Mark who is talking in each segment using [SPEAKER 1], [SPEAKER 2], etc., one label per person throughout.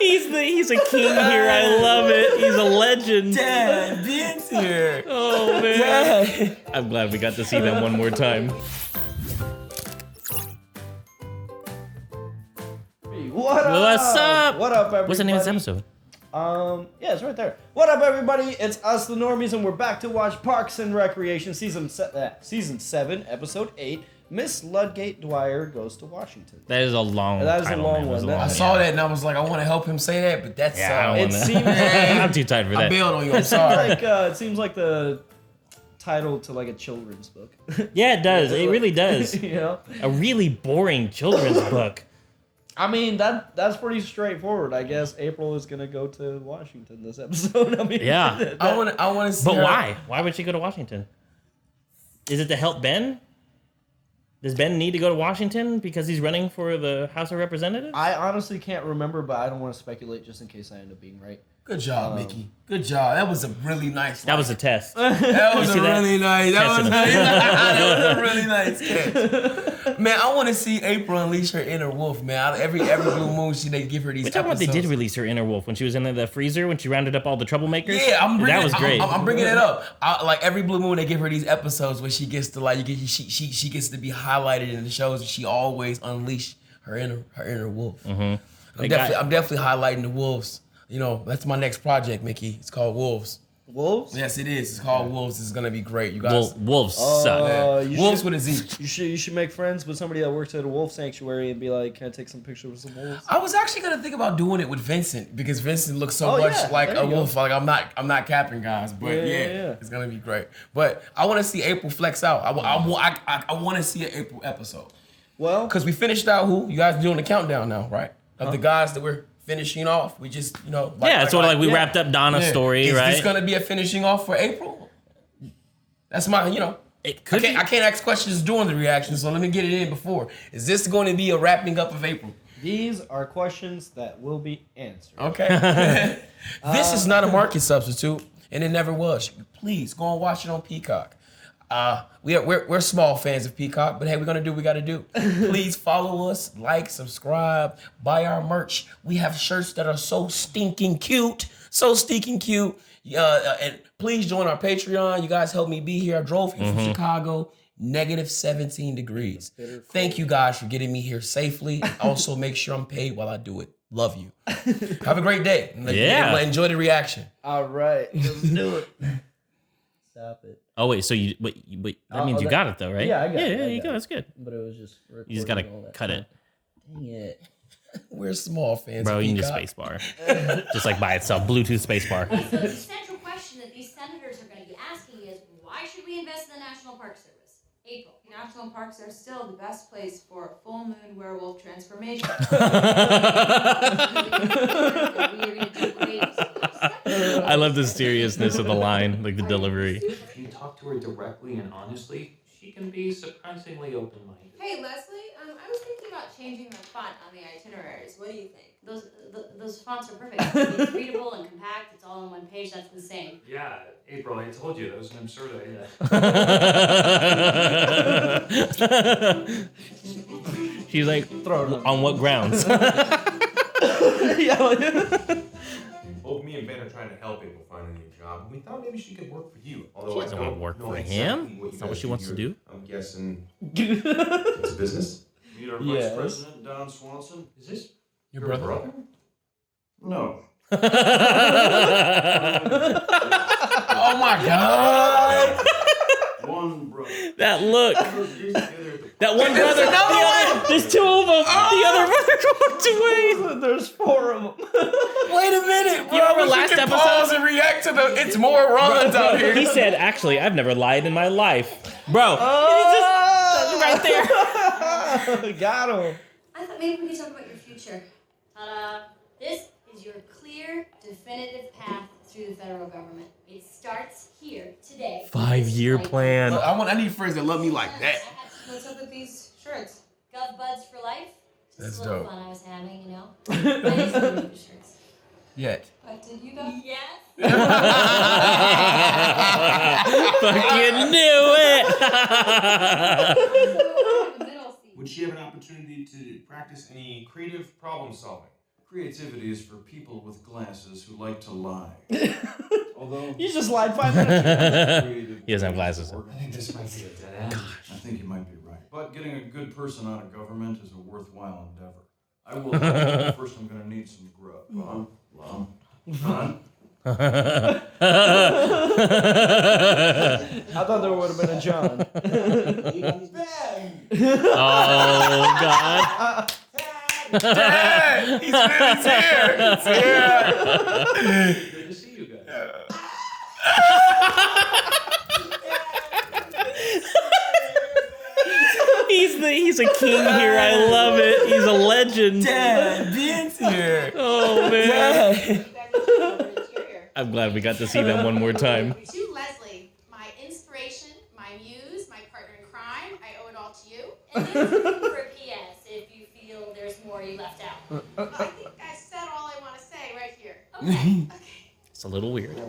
[SPEAKER 1] He's a king here. I love it. He's a legend.
[SPEAKER 2] Dad, Ben's here.
[SPEAKER 1] Oh man.
[SPEAKER 2] Dad.
[SPEAKER 1] I'm glad we got to see them one more time.
[SPEAKER 3] What's
[SPEAKER 1] up?
[SPEAKER 3] What up, everybody?
[SPEAKER 1] What's the name of this episode?
[SPEAKER 3] Yeah, it's right there. What up, everybody? It's us, the Normies, and we're back to watch Parks and Recreation, season 7, episode 8. Miss Ludgate-Dwyer goes to Washington.
[SPEAKER 1] That is a long.
[SPEAKER 3] That is a
[SPEAKER 1] title,
[SPEAKER 3] long
[SPEAKER 1] man. It was
[SPEAKER 3] one.
[SPEAKER 1] a long
[SPEAKER 2] I saw that and I was like, I want to help him say that, but that's
[SPEAKER 1] Yeah, I don't
[SPEAKER 3] It
[SPEAKER 1] wanna.
[SPEAKER 3] seems
[SPEAKER 1] I'm too tired for
[SPEAKER 2] I
[SPEAKER 1] that.
[SPEAKER 2] bailed on you. I'm sorry.
[SPEAKER 3] it seems like the title to like a children's book.
[SPEAKER 1] Yeah, it does. It really does.
[SPEAKER 3] You know?
[SPEAKER 1] A really boring children's book.
[SPEAKER 3] I mean, that's pretty straightforward. I guess April is gonna go to Washington this episode. I mean,
[SPEAKER 1] Yeah.
[SPEAKER 2] I want to see.
[SPEAKER 1] But
[SPEAKER 2] her.
[SPEAKER 1] why? Why would she go to Washington? Is it to help Ben? Does Ben need to go to Washington because he's running for the House of Representatives?
[SPEAKER 3] I honestly can't remember, but I don't want to speculate just in case I end up being right.
[SPEAKER 2] Good job, Mickey. Good job. That was a really nice.
[SPEAKER 1] That was a test.
[SPEAKER 2] That was
[SPEAKER 1] You see that?
[SPEAKER 2] really nice. That was,
[SPEAKER 1] Testing
[SPEAKER 2] that was a really nice catch. Man, I want to see April unleash her inner wolf, man. Every blue moon, they give her these
[SPEAKER 1] Which I want
[SPEAKER 2] episodes.
[SPEAKER 1] they did release her inner wolf when she was in the freezer when she rounded up all the troublemakers.
[SPEAKER 2] Yeah,
[SPEAKER 1] that was great.
[SPEAKER 2] I'm bringing it up. Like every blue moon, they give her these episodes where she gets to she gets to be highlighted in the shows. And she always unleash her inner wolf.
[SPEAKER 1] Mm-hmm.
[SPEAKER 2] I'm definitely highlighting the wolves. You know, that's my next project, Mickey. It's called Wolves.
[SPEAKER 3] Wolves?
[SPEAKER 2] Yes, it is. It's called Wolves. It's gonna be great. You guys.
[SPEAKER 1] Wolves suck.
[SPEAKER 2] Wolves with a Z.
[SPEAKER 3] You should make friends with somebody that works at a wolf sanctuary and be like, "Can I take some pictures with some wolves?"
[SPEAKER 2] I was actually gonna think about doing it with Vincent because Vincent looks so
[SPEAKER 3] Oh,
[SPEAKER 2] much
[SPEAKER 3] yeah.
[SPEAKER 2] like
[SPEAKER 3] There
[SPEAKER 2] a
[SPEAKER 3] you go.
[SPEAKER 2] wolf. Like I'm not capping, guys, but yeah, it's gonna be great. But I want to see April flex out. I want to see an April episode.
[SPEAKER 3] Well,
[SPEAKER 2] Because we finished out who you guys doing the countdown now, right? Of the guys that we're finishing off. We just
[SPEAKER 1] It's sort of like we wrapped up Donna's story,
[SPEAKER 2] Is
[SPEAKER 1] right?
[SPEAKER 2] this gonna be a finishing off for April? That's my
[SPEAKER 1] It could
[SPEAKER 2] I can't ask questions during the reaction, so let me get it in before. Is this going to be a wrapping up of April?
[SPEAKER 3] these are questions that will be answered.
[SPEAKER 2] Okay. This is not a market substitute, and it never was. Please go and watch it on Peacock. We're small fans of Peacock, but hey, we're gonna do what we gotta do. Please follow us, like, subscribe, buy our merch. We have shirts that are so stinking cute. And please join our Patreon. You guys helped me be here. I drove here from Chicago. Negative 17 degrees. Thank you guys for getting me here safely. Also, make sure I'm paid while I do it. Love you. Have a great day. Enjoy the reaction.
[SPEAKER 3] All right, let's do it. Stop it.
[SPEAKER 1] Oh wait, so that means you got it though, right?
[SPEAKER 3] Yeah, I got it.
[SPEAKER 1] Yeah,
[SPEAKER 3] I
[SPEAKER 1] you
[SPEAKER 3] got
[SPEAKER 1] go.
[SPEAKER 3] it.
[SPEAKER 1] That's good.
[SPEAKER 3] But it was just.
[SPEAKER 1] You just gotta
[SPEAKER 3] recording all that
[SPEAKER 1] cut
[SPEAKER 3] stuff.
[SPEAKER 1] it,
[SPEAKER 3] Dang it.
[SPEAKER 2] We're small fans
[SPEAKER 1] bro.
[SPEAKER 2] of
[SPEAKER 1] You need a
[SPEAKER 2] Peacock.
[SPEAKER 1] space bar, just like by itself, Bluetooth space bar.
[SPEAKER 4] So the central question that these senators are going to be asking is, why should we invest in the National Park Service? April.
[SPEAKER 5] National parks are still the best place for full moon werewolf transformation.
[SPEAKER 1] I love the seriousness of the line, like the delivery.
[SPEAKER 6] If you talk to her directly and honestly, she can be surprisingly open-minded.
[SPEAKER 5] Hey, Leslie, I was thinking about changing the font on the itineraries. What do you think?
[SPEAKER 4] Those fonts are perfect. It's readable and compact. It's all on one page. That's insane.
[SPEAKER 6] Yeah, April, I told you that was an absurd idea.
[SPEAKER 1] She's like, on what grounds?
[SPEAKER 7] Both me and Ben are trying to help April find a new job. We thought maybe she could work for you. Although
[SPEAKER 1] She doesn't
[SPEAKER 7] I
[SPEAKER 1] want
[SPEAKER 7] don't
[SPEAKER 1] to work
[SPEAKER 7] know
[SPEAKER 1] for
[SPEAKER 7] exactly
[SPEAKER 1] him.
[SPEAKER 7] you
[SPEAKER 1] That's not what
[SPEAKER 7] guys
[SPEAKER 1] she wants to
[SPEAKER 7] here.
[SPEAKER 1] do.
[SPEAKER 7] I'm guessing it's a business.
[SPEAKER 6] Meet our
[SPEAKER 3] Yes.
[SPEAKER 6] Vice President, Don Swanson. Is this
[SPEAKER 2] Your brother?
[SPEAKER 6] No.
[SPEAKER 2] Oh my God!
[SPEAKER 6] One brother.
[SPEAKER 1] That look. That one
[SPEAKER 2] There's
[SPEAKER 1] brother.
[SPEAKER 2] another one.
[SPEAKER 1] There's two of them. The other brother walked away.
[SPEAKER 3] There's 4 of them.
[SPEAKER 2] Wait a minute, bro.
[SPEAKER 1] You remember
[SPEAKER 2] We
[SPEAKER 1] last
[SPEAKER 2] can
[SPEAKER 1] episode?
[SPEAKER 2] Pause and react to the. It's more runs out here.
[SPEAKER 1] He said, "Actually, I've never lied in my life, bro." He's just right there.
[SPEAKER 3] Got him.
[SPEAKER 4] I thought maybe we could talk about your future. Ta-da! This is your clear, definitive path through the federal government. It starts here today.
[SPEAKER 1] 5-year plan.
[SPEAKER 2] Look, I need friends that love me like that.
[SPEAKER 5] What's up with these shirts?
[SPEAKER 4] Gov buds for life. Just
[SPEAKER 2] That's
[SPEAKER 4] a little
[SPEAKER 2] dope.
[SPEAKER 4] fun I was having, you know. I need some new shirts.
[SPEAKER 2] Yet.
[SPEAKER 5] But did you though?
[SPEAKER 4] Yes.
[SPEAKER 1] Fucking knew it.
[SPEAKER 5] Middle seat.
[SPEAKER 7] Would she have an opportunity to practice any creative problem solving?
[SPEAKER 8] Creativity is for people with glasses who like to lie. Although
[SPEAKER 3] You just lied 5 minutes ago.
[SPEAKER 1] He doesn't have glasses.
[SPEAKER 6] I think this might be a dead end.
[SPEAKER 8] I think you might be right. But getting a good person out of government is a worthwhile endeavor. I will tell you, first I'm going to need some grub. Ron?
[SPEAKER 3] I thought there would have been a John.
[SPEAKER 1] Oh God!
[SPEAKER 2] Dad, he's here. He's here.
[SPEAKER 6] Good to see you guys.
[SPEAKER 1] He's a king here. I love it. He's a legend.
[SPEAKER 2] Dad, Ben's here.
[SPEAKER 1] Oh man!
[SPEAKER 2] Dad.
[SPEAKER 1] I'm glad we got to see them one more time.
[SPEAKER 5] To Leslie, my inspiration, my muse, my partner in crime, I owe it all to you.
[SPEAKER 4] And then for a PS if you feel there's more you left out.
[SPEAKER 5] I think I said all I want to say right here.
[SPEAKER 4] Okay.
[SPEAKER 1] It's a little weird.
[SPEAKER 2] She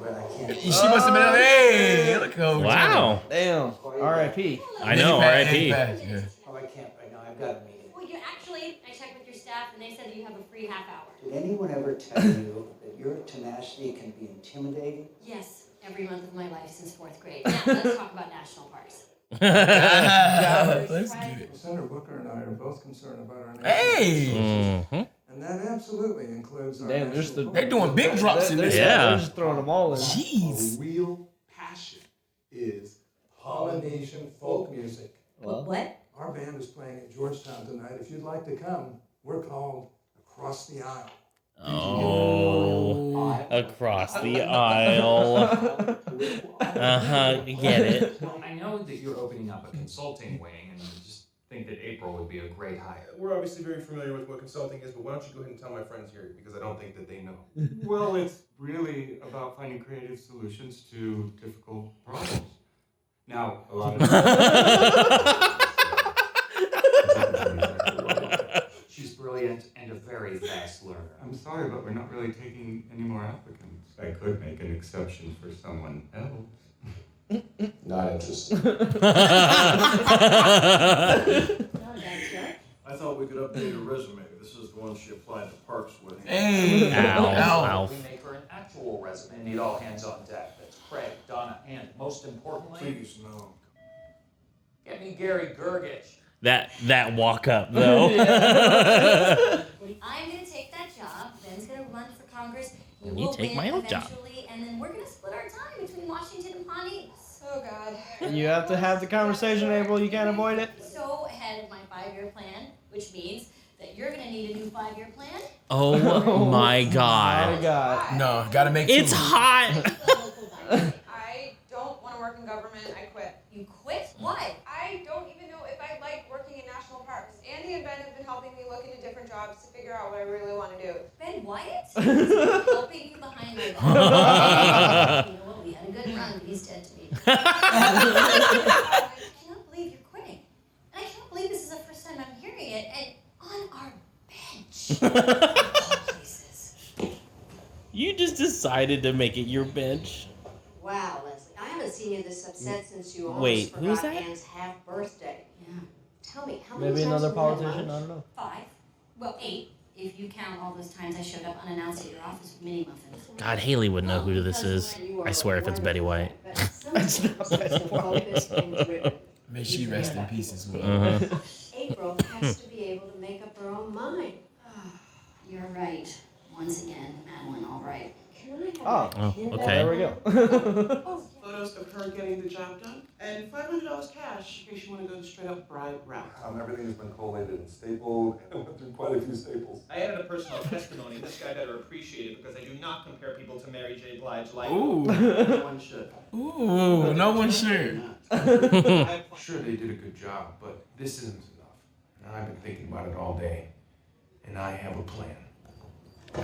[SPEAKER 2] must have been. Hey, look how.
[SPEAKER 1] Wow.
[SPEAKER 3] Damn. R.I.P.
[SPEAKER 1] I know. R.I.p.
[SPEAKER 9] Oh, I can't right now. I've got a meeting.
[SPEAKER 4] Well, you actually, I checked with your staff and they said that you have a free half hour.
[SPEAKER 9] Did anyone ever tell you that your tenacity can be intimidating?
[SPEAKER 4] Yes, every month of my life since 4th grade. Now, let's talk about national parks.
[SPEAKER 2] Let's get it.
[SPEAKER 10] Senator Booker and I are both concerned about our national
[SPEAKER 2] Hey.
[SPEAKER 1] Mhm.
[SPEAKER 10] and that absolutely includes our
[SPEAKER 3] Damn,
[SPEAKER 10] national
[SPEAKER 3] there's the-
[SPEAKER 10] parks.
[SPEAKER 2] They're doing big drops in this.
[SPEAKER 1] Yeah.
[SPEAKER 3] They're just throwing them all in.
[SPEAKER 2] Jeez.
[SPEAKER 10] real passion is Polynesian folk music.
[SPEAKER 3] Well,
[SPEAKER 4] What?
[SPEAKER 10] Our band is playing at Georgetown tonight. If you'd like to come, we're called Across the Aisle.
[SPEAKER 1] Oh, across the aisle. Get it.
[SPEAKER 6] I know that you're opening up a consulting wing, and I just think that April would be a great hire.
[SPEAKER 7] We're obviously very familiar with what consulting is, but why don't you go ahead and tell my friends here, because I don't think that they know.
[SPEAKER 11] Well, it's really about finding creative solutions to difficult problems. Now, a lot of
[SPEAKER 6] She's brilliant and a very fast learner.
[SPEAKER 11] I'm sorry, but we're not really taking any more applicants. I could make an exception for someone else.
[SPEAKER 10] Not interested.
[SPEAKER 4] Not a bad start.
[SPEAKER 8] I thought we could update her resume. This is the one she applied to Parks with.
[SPEAKER 2] Hey.
[SPEAKER 1] Ow.
[SPEAKER 6] We make her an actual resume and need all hands on deck. That's Craig, Donna, and most importantly,
[SPEAKER 8] Please, no.
[SPEAKER 6] get me Gary Gergich.
[SPEAKER 1] That walk up though.
[SPEAKER 4] I'm going to take that job. Ben's going to run for Congress. He
[SPEAKER 1] And you
[SPEAKER 4] will
[SPEAKER 1] take
[SPEAKER 4] win
[SPEAKER 1] my old job.
[SPEAKER 4] eventually, and then we're going to split our time between Washington and Pawnee.
[SPEAKER 5] Oh, God.
[SPEAKER 3] you have to have the conversation, April. You can't avoid it.
[SPEAKER 4] So ahead of my 5-year plan, which means that you're going to need a new 5-year plan.
[SPEAKER 1] Oh my
[SPEAKER 3] My
[SPEAKER 1] God.
[SPEAKER 3] God.
[SPEAKER 2] No, gotta make
[SPEAKER 1] It's
[SPEAKER 2] two.
[SPEAKER 1] hot.
[SPEAKER 5] I don't want to work in government. I quit.
[SPEAKER 4] You quit? Why?
[SPEAKER 5] I don't even know if I like working in national parks. Andy and Ben have been helping me look into different jobs to figure out what I really want to do.
[SPEAKER 4] Ben Wyatt? He's helping you behind my back. You know what? We had a good run, but he's dead to me. I cannot believe you're quitting. And I can't believe this is the first time I'm hearing it. And on our bench. Of all places.
[SPEAKER 1] You just decided to make it your bench.
[SPEAKER 12] Wow, Leslie, I haven't seen you this upset since you almost
[SPEAKER 1] Wait,
[SPEAKER 12] forgot
[SPEAKER 1] who's that?
[SPEAKER 12] Anne's half birthday.
[SPEAKER 4] Yeah.
[SPEAKER 12] Tell me, how many
[SPEAKER 3] Maybe
[SPEAKER 12] times
[SPEAKER 3] another
[SPEAKER 12] have we had
[SPEAKER 3] politician. I
[SPEAKER 12] lunch?
[SPEAKER 3] don't know.
[SPEAKER 4] 5. Well, 8. If you count all those times I showed up unannounced at your office with mini muffins.
[SPEAKER 1] God, Haley would know who this is. I swear if it's Betty White.
[SPEAKER 3] It's not Betty White.
[SPEAKER 2] May she rest in peace as well.
[SPEAKER 1] Uh-huh.
[SPEAKER 12] April has to be able to make up her own mind.
[SPEAKER 4] You're right. Once again, Madeline Albright.
[SPEAKER 12] Can I have
[SPEAKER 3] Oh,
[SPEAKER 12] that pin
[SPEAKER 1] okay.
[SPEAKER 3] There we go.
[SPEAKER 13] Photos of her getting the job done, and $500 cash in case you want to go the straight up bride route.
[SPEAKER 10] Everything has been collated and stapled, and I went through quite a few staples.
[SPEAKER 7] I added a personal testimony. This guy better appreciate it because I do not compare people to Mary J. Blige like.
[SPEAKER 2] Ooh.
[SPEAKER 13] No one should.
[SPEAKER 2] Ooh, no one should.
[SPEAKER 8] I'm sure they did a good job, but this isn't enough. Now I've been thinking about it all day, and I have a plan.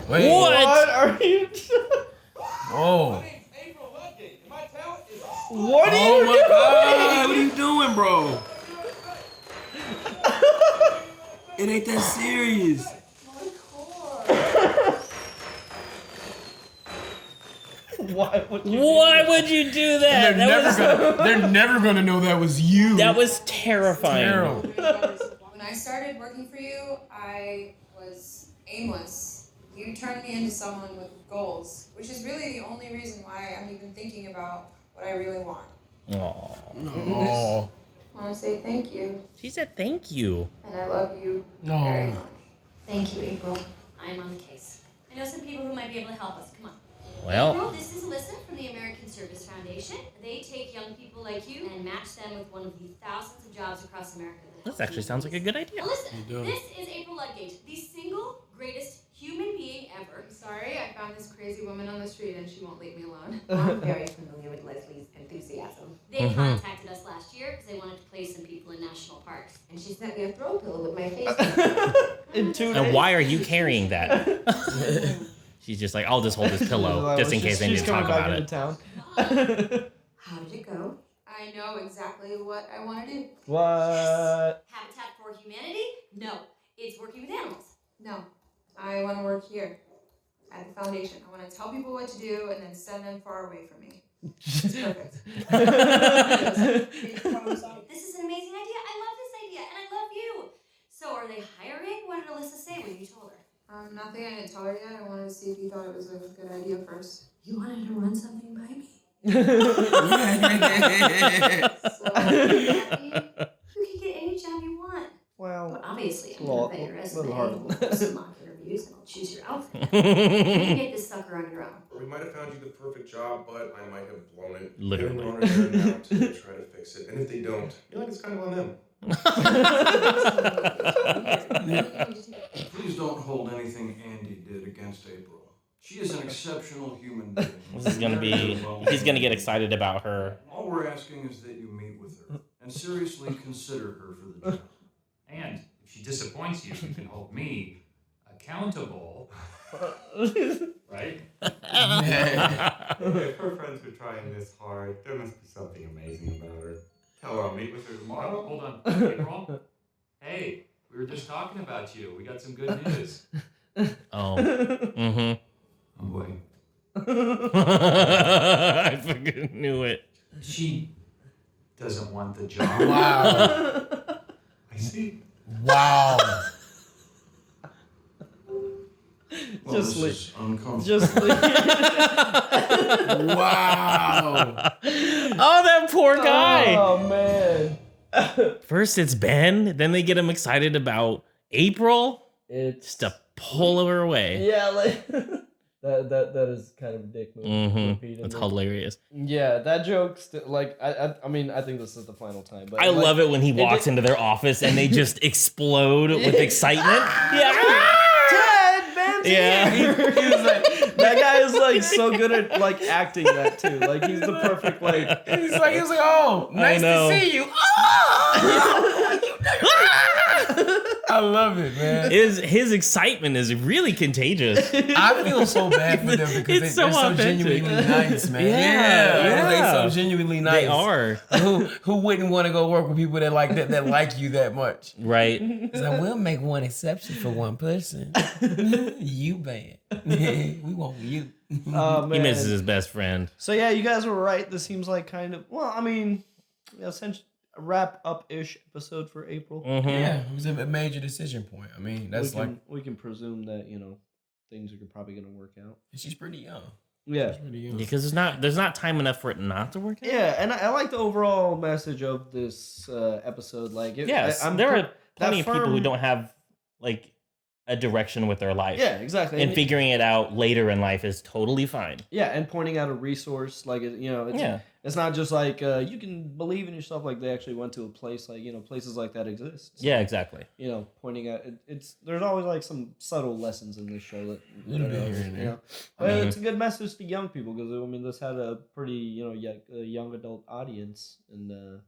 [SPEAKER 2] Wait.
[SPEAKER 3] What are you?
[SPEAKER 2] Oh.
[SPEAKER 7] April Ludgate. My talent is.
[SPEAKER 3] What are
[SPEAKER 2] Oh
[SPEAKER 3] you
[SPEAKER 2] my
[SPEAKER 3] doing?
[SPEAKER 2] God. What are you doing, bro? It ain't that serious.
[SPEAKER 3] Why would you?
[SPEAKER 1] Why would you do that?
[SPEAKER 2] They're never gonna know that was you.
[SPEAKER 1] That was terrifying.
[SPEAKER 2] terrible.
[SPEAKER 5] When I started working for you, I was aimless, You turned me into someone with goals, which is really the only reason why I'm even thinking about what I really want.
[SPEAKER 1] Aww.
[SPEAKER 5] I want to say thank you.
[SPEAKER 1] She said thank you.
[SPEAKER 5] And I love you very much.
[SPEAKER 4] Thank you, April. I'm on the case. I know some people who might be able to help us. Come on.
[SPEAKER 1] Well.
[SPEAKER 4] April, this is Alyssa from the American Service Foundation. They take young people like you and match them with one of the thousands of jobs across America.
[SPEAKER 1] This actually sounds like a good idea.
[SPEAKER 4] Alyssa, this is April Ludgate, the single greatest human being ever.
[SPEAKER 5] I'm sorry, I found this crazy woman on the street and she won't leave me alone.
[SPEAKER 12] I'm very familiar with Leslie's enthusiasm.
[SPEAKER 4] They contacted us last year because they wanted to place some people in national parks.
[SPEAKER 12] And she sent me a throw pillow with my face
[SPEAKER 3] in 2 days.
[SPEAKER 1] And why are you carrying that? She's just like, I'll just hold this pillow just in case they need to talk about it.
[SPEAKER 3] Town.
[SPEAKER 12] How did it go?
[SPEAKER 5] I know exactly what I want to do.
[SPEAKER 3] What?
[SPEAKER 4] Habitat for Humanity? No, it's working with animals.
[SPEAKER 5] No, I want to work here at the foundation. I want to tell people what to do and then send them far away from me. It's perfect.
[SPEAKER 4] This is an amazing idea. I love this idea, and I love you. So, are they hiring? What did Alyssa say when you told her?
[SPEAKER 5] Nothing. I didn't tell her yet. I wanted to see if you thought it was a good idea first.
[SPEAKER 12] You wanted to run something by me?
[SPEAKER 4] So happy. You can get any job you want.
[SPEAKER 3] Well,
[SPEAKER 4] obviously, I'm
[SPEAKER 3] well,
[SPEAKER 4] going to your
[SPEAKER 3] little hard.
[SPEAKER 4] resume, we'll post some mock interviews, and I'll choose your outfit. You can get this sucker on your own.
[SPEAKER 7] We might have found you the perfect job, but I might have blown it.
[SPEAKER 1] Literally.
[SPEAKER 7] The owner there now to try to fix it. And if they don't, it's kind of on them.
[SPEAKER 8] Please don't hold anything Andy did against April. She is an exceptional human being.
[SPEAKER 1] This is gonna be. He's gonna get excited about her.
[SPEAKER 8] All we're asking is that you meet with her and seriously consider her for the job.
[SPEAKER 6] And if she disappoints you, you can hold me accountable. Right?
[SPEAKER 11] If her friends are trying this hard, there must be something amazing about her. Tell her I'll meet with her tomorrow.
[SPEAKER 6] Hold on, April. Hey, we were just talking about you. We got some good news.
[SPEAKER 1] Oh. Mm-hmm.
[SPEAKER 6] Oh boy.
[SPEAKER 1] I fucking knew it.
[SPEAKER 6] She doesn't want the job.
[SPEAKER 2] Wow.
[SPEAKER 11] I see.
[SPEAKER 2] Wow.
[SPEAKER 8] Well,
[SPEAKER 3] Just
[SPEAKER 8] this
[SPEAKER 3] leave.
[SPEAKER 8] is uncomfortable.
[SPEAKER 3] Just leave.
[SPEAKER 2] Wow.
[SPEAKER 1] Oh, that poor guy.
[SPEAKER 3] Oh man.
[SPEAKER 1] First it's Ben, then they get him excited about April.
[SPEAKER 3] It's
[SPEAKER 1] Just to pull her away.
[SPEAKER 3] yeah, like that is kind of a dick move.
[SPEAKER 1] Mm-hmm. That's hilarious.
[SPEAKER 3] Yeah, that joke. I mean, I think this is the final time. But
[SPEAKER 1] I love it when he walks into their office and they just explode with excitement. Yeah.
[SPEAKER 3] Ted, Ben's
[SPEAKER 1] Yeah.
[SPEAKER 3] here. He was like, that guy is like so good at like acting that too. Like he's the perfect like.
[SPEAKER 2] He's like, oh, nice to see you. I love it, man.
[SPEAKER 1] His excitement is really contagious.
[SPEAKER 2] I feel so bad for them because
[SPEAKER 1] It's
[SPEAKER 2] they're so
[SPEAKER 1] authentic.
[SPEAKER 2] genuinely nice, man.
[SPEAKER 1] Yeah.
[SPEAKER 2] They're so genuinely nice.
[SPEAKER 1] They are.
[SPEAKER 2] Who wouldn't want to go work with people that like you that much?
[SPEAKER 1] Right.
[SPEAKER 2] So we'll make one exception for one person. You, man. We want you.
[SPEAKER 3] Oh man.
[SPEAKER 1] He misses his best friend.
[SPEAKER 3] So yeah, you guys were right. This seems like kind of I mean, essentially a wrap up ish episode for April.
[SPEAKER 1] Mm-hmm.
[SPEAKER 2] Yeah, it was a major decision point. I mean, that's
[SPEAKER 3] we can presume that things are probably gonna work out.
[SPEAKER 2] She's pretty young.
[SPEAKER 3] Yeah,
[SPEAKER 1] Because there's not time enough for it not to work out.
[SPEAKER 3] yeah, and I like the overall message of this episode. Like,
[SPEAKER 1] Yes, there are plenty of people who don't have like a direction with their life.
[SPEAKER 3] Yeah, exactly.
[SPEAKER 1] And figuring it out later in life is totally fine.
[SPEAKER 3] Yeah, and pointing out a resource, like it's not just like you can believe in yourself. Like they actually went to a place, like places like that exist. So,
[SPEAKER 1] yeah, exactly.
[SPEAKER 3] Pointing out there's always like some subtle lessons in this show that
[SPEAKER 2] But
[SPEAKER 3] it's a good message to young people because I mean this had a pretty young adult audience and.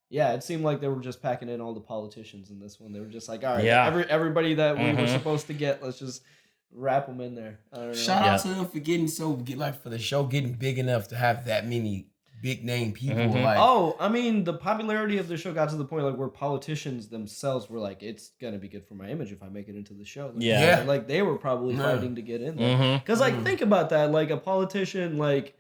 [SPEAKER 3] Yeah, it seemed like they were just packing in all the politicians in this one. They were just like, all right, everybody that we were supposed to get, let's just wrap them in there. I don't know.
[SPEAKER 2] Shout out to them for for the show getting big enough to have that many big name people. Like,
[SPEAKER 3] I mean, the popularity of the show got to the point like where politicians themselves were like, it's gonna be good for my image if I make it into the show. Like, like they were probably fighting to get in there. Because think about that, like a politician, like.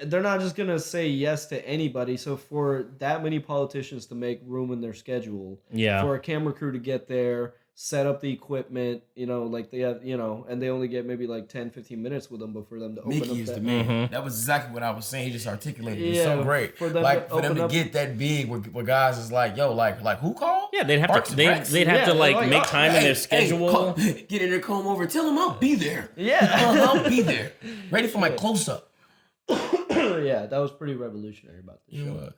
[SPEAKER 3] They're not just going to say yes to anybody. So for that many politicians to make room in their schedule, for a camera crew to get there, set up the equipment, like they have, and they only get maybe like 10, 15 minutes with them, but for them to open
[SPEAKER 2] Mickey
[SPEAKER 3] up
[SPEAKER 2] is
[SPEAKER 3] that,
[SPEAKER 2] the man. That was exactly what I was saying. He just articulated it so great. For them to get that big, where guys is like, yo, like who called?
[SPEAKER 1] Yeah, they'd have to make time in their schedule.
[SPEAKER 2] Get in there, come over, tell them I'll be there.
[SPEAKER 3] Yeah,
[SPEAKER 2] I'll be there, ready for my close up.
[SPEAKER 3] Yeah, that was pretty revolutionary about the show.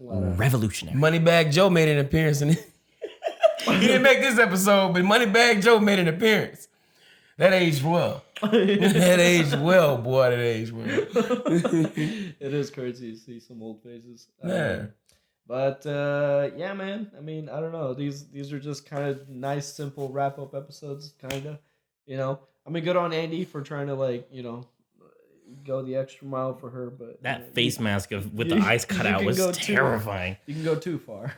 [SPEAKER 1] Revolutionary.
[SPEAKER 2] Moneybag Joe made an appearance in it. He didn't make this episode, but Moneybag Joe made an appearance. That aged well. That aged well, boy. That aged well.
[SPEAKER 3] It is crazy to see some old faces.
[SPEAKER 2] Yeah.
[SPEAKER 3] But yeah, man. I mean, I don't know. These are just kind of nice, simple wrap up episodes, kind of. I mean, good on Andy for trying to go the extra mile for her. But
[SPEAKER 1] that face mask with the eyes cut out was terrifying.
[SPEAKER 3] You can go too far.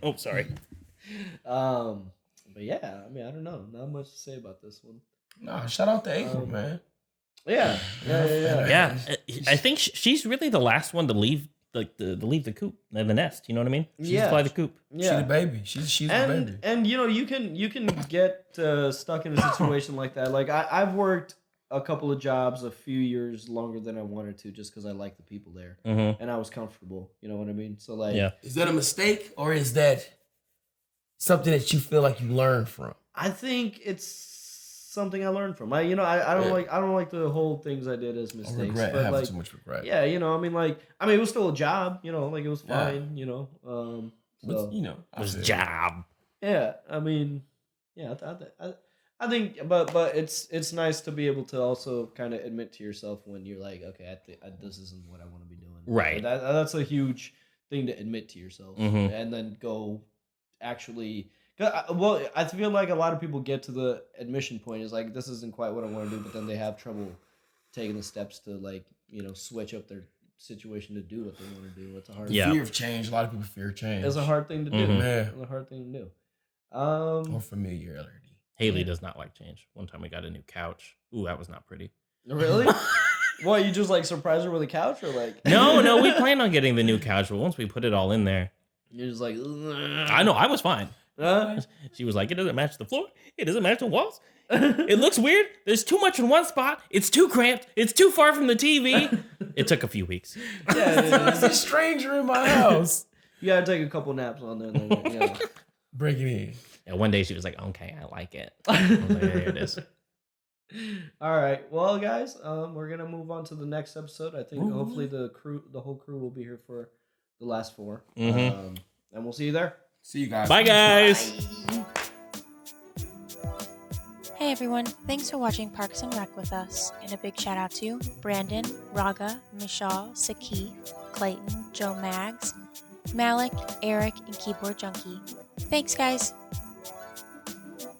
[SPEAKER 1] Oh, sorry.
[SPEAKER 3] But yeah, I mean, I don't know. Not much to say about this one.
[SPEAKER 2] Nah, shout out to April, man.
[SPEAKER 3] Yeah.
[SPEAKER 1] I think she's really the last one to leave, leave the coop, the nest. You know what I mean? She's fly the coop.
[SPEAKER 2] Yeah. She's the baby. She's the baby.
[SPEAKER 3] And you can get stuck in a situation like that. Like I've worked a couple of jobs a few years longer than I wanted to, just because I like the people there and I was comfortable. You know what I mean? So
[SPEAKER 2] is that a mistake or is that something that you feel like you learned from?
[SPEAKER 3] I think it's something I learned from. I don't like the whole things I did as mistakes.
[SPEAKER 2] Regret,
[SPEAKER 3] but
[SPEAKER 2] having too much regret.
[SPEAKER 3] Yeah, I mean, it was still a job. It was fine.
[SPEAKER 2] But,
[SPEAKER 1] it was a job.
[SPEAKER 3] Yeah, I mean, yeah, I think, but it's nice to be able to also kind of admit to yourself when you're like, okay, this isn't what I want to be doing.
[SPEAKER 1] Right.
[SPEAKER 3] That's a huge thing to admit to yourself, and then go actually. Well, I feel like a lot of people get to the admission point is like, this isn't quite what I want to do, but then they have trouble taking the steps to switch up their situation to do what they want to do. It's a hard
[SPEAKER 2] fear of change. A lot of people fear change.
[SPEAKER 3] It's a hard thing to do.
[SPEAKER 2] Yeah.
[SPEAKER 3] It's a hard thing to do.
[SPEAKER 2] Or familiarity.
[SPEAKER 1] Haley does not like change. One time we got a new couch. Ooh, that was not pretty.
[SPEAKER 3] Really? What, you just surprise her with a couch or
[SPEAKER 1] No, we planned on getting the new couch, but once we put it all in there,
[SPEAKER 3] you're just like, ugh.
[SPEAKER 1] I know, I was fine. She was like, it doesn't match the floor. It doesn't match the walls. It looks weird. There's too much in one spot. It's too cramped. It's too far from the TV. It took a few weeks.
[SPEAKER 3] Yeah.
[SPEAKER 2] There's a stranger in my house.
[SPEAKER 3] You gotta take a couple naps on there.
[SPEAKER 2] Break it in.
[SPEAKER 1] And one day she was like, okay, I like it. I was like, there it is.
[SPEAKER 3] All right. Well, guys, we're gonna move on to the next episode. I think hopefully the whole crew will be here for the last 4. And we'll see you there.
[SPEAKER 2] See you guys.
[SPEAKER 1] Bye, guys.
[SPEAKER 3] Bye.
[SPEAKER 14] Hey everyone, thanks for watching Parks and Rec with us. And a big shout out to Brandon, Raga, Michal, Sakif, Clayton, Joe Maggs, Malik, Eric, and Keyboard Junkie. Thanks guys.